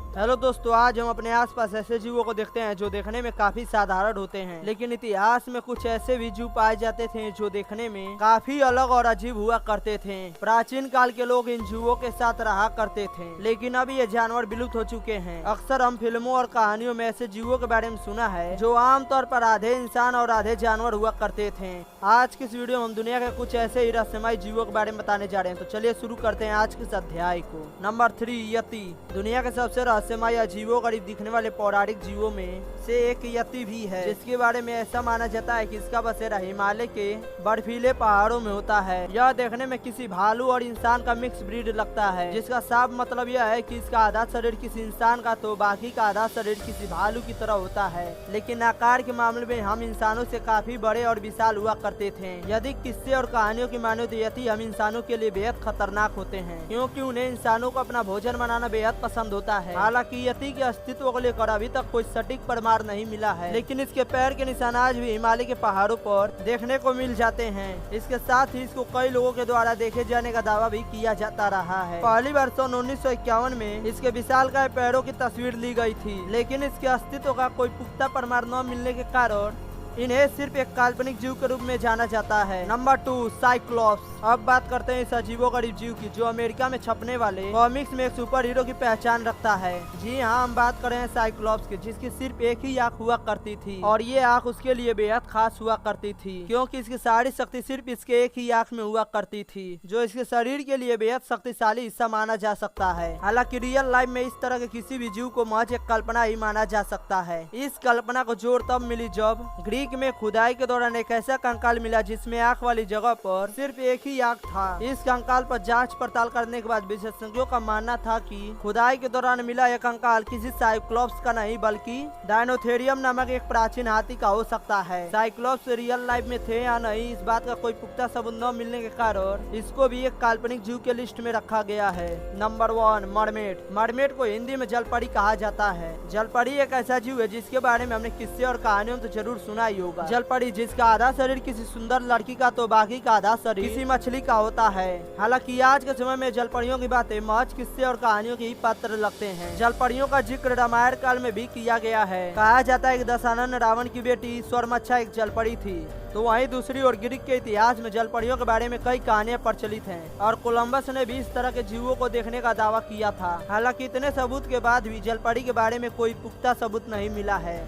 Hello दोस्तों, आज हम अपने आसपास ऐसे जीवों को देखते हैं जो देखने में काफी साधारण होते हैं, लेकिन इतिहास में कुछ ऐसे भी जीव पाए जाते थे जो देखने में काफी अलग और अजीब हुआ करते थे। प्राचीन काल के लोग इन जीवों के साथ रहा करते थे, लेकिन अब ये जानवर विलुप्त हो चुके हैं। अक्सर हम फिल्मों और कहानियों में ऐसे जीवों के बारे में सुना है जो आमतौर पर आधे इंसान और आधे जानवर हुआ करते थे। आज की इस वीडियो में हम दुनिया के कुछ ऐसे ही रहस्यमय जीवों के बारे में बताने जा रहे हैं, तो चलिए शुरू करते हैं आज के इस अध्याय को। नंबर 3, यति। दुनिया के सबसे रहस्यमय अजीबो गरीब दिखने वाले पौराणिक जीवों में से एक यति भी है, जिसके बारे में ऐसा माना जाता है कि इसका बसेरा हिमालय के बर्फीले पहाड़ों में होता है। यह देखने में किसी भालू और इंसान का मिक्स ब्रीड लगता है, जिसका साफ मतलब यह है कि इसका आधा शरीर किसी इंसान का तो बाकी का आधा शरीर किसी भालू की तरह होता है। लेकिन आकार के मामले में हम इंसानों से काफी बड़े और विशाल हुआ करते थे। यदि किस्से और कहानियों की माने तो यति हम इंसानों के लिए बेहद खतरनाक होते हैं, क्योंकि उन्हें इंसानों को अपना भोजन बनाना बेहद पसंद होता है। हालांकि यति के अस्तित्व को लेकर अभी तक कोई सटीक प्रमाण नहीं मिला है, लेकिन इसके पैर के निशान आज भी हिमालय के पहाड़ों पर देखने को मिल जाते हैं। इसके साथ ही इसको कई लोगों के द्वारा देखे जाने का दावा भी किया जाता रहा है। पहली बार सन 1951 में इसके विशालकाय पैरों की तस्वीर ली गई थी, लेकिन इसके अस्तित्व का कोई पुख्ता प्रमाण न मिलने के कारण इन्हें सिर्फ एक काल्पनिक जीव के रूप में जाना जाता है। Number 2, cyclops. अब बात करते हैं इस अजीबोगरीब जीव की जो अमेरिका में छपने वाले कॉमिक्स में एक सुपर हीरो की पहचान रखता है। जी हाँ, हम बात कर रहे हैं साइक्लोप्स की, जिसकी सिर्फ एक ही आंख हुआ करती थी और ये आंख उसके लिए बेहद खास हुआ करती थी, क्योंकि इसकी सारी शक्ति सिर्फ इसके एक ही आंख में हुआ करती थी, जो इसके शरीर के लिए बेहद शक्तिशाली हिस्सा माना जा सकता है। हालांकि रियल लाइफ में इस तरह के किसी भी जीव को महज एक कल्पना ही माना जा सकता है। इस कल्पना को जोर तब मिली जब ग्रीक में खुदाई के दौरान एक ऐसा कंकाल मिला जिसमें आंख वाली जगह पर सिर्फ एक ही आंख था। इस कंकाल पर जांच पड़ताल करने के बाद विशेषज्ञों का मानना था कि खुदाई के दौरान मिला यह कंकाल किसी साइक्लोप्स का नहीं बल्कि डायनोथेरियम नामक एक प्राचीन हाथी का हो सकता है। साइक्लोप्स रियल लाइफ में थे या नहीं, इस बात का कोई पुख्ता सबूत न मिलने के कारण इसको भी एक काल्पनिक जीव के लिस्ट में रखा गया है। Number 1, mermaid. मरमेड को हिंदी में जलपरी कहा जाता है। जलपरी एक ऐसा जीव है जिसके बारे में हमने किस्से और कहानियों में तो जरूर सुना ही होगा। जलपरी जिसका आधा शरीर किसी सुंदर लड़की का तो बाकी का आधा शरीर किसी मछली का होता है। हालांकि आज के समय में जलपरियों की बातें महज किस्से और कहानियों की ही पात्र लगते हैं। जलपरियों का जिक्र रामायण काल में भी किया गया है। कहा जाता है कि दशानन रावण की बेटी स्वर्मच्छा एक जलपरी थी। तो वहीं दूसरी ओर ग्रीक के इतिहास में जलपरियों के बारे में कई कहानियां प्रचलित हैं और कोलंबस ने भी इस तरह के जीवों को देखने का दावा किया था। हालांकि इतने सबूत के बाद भी जलपरी के बारे में कोई पुख्ता सबूत नहीं मिला है।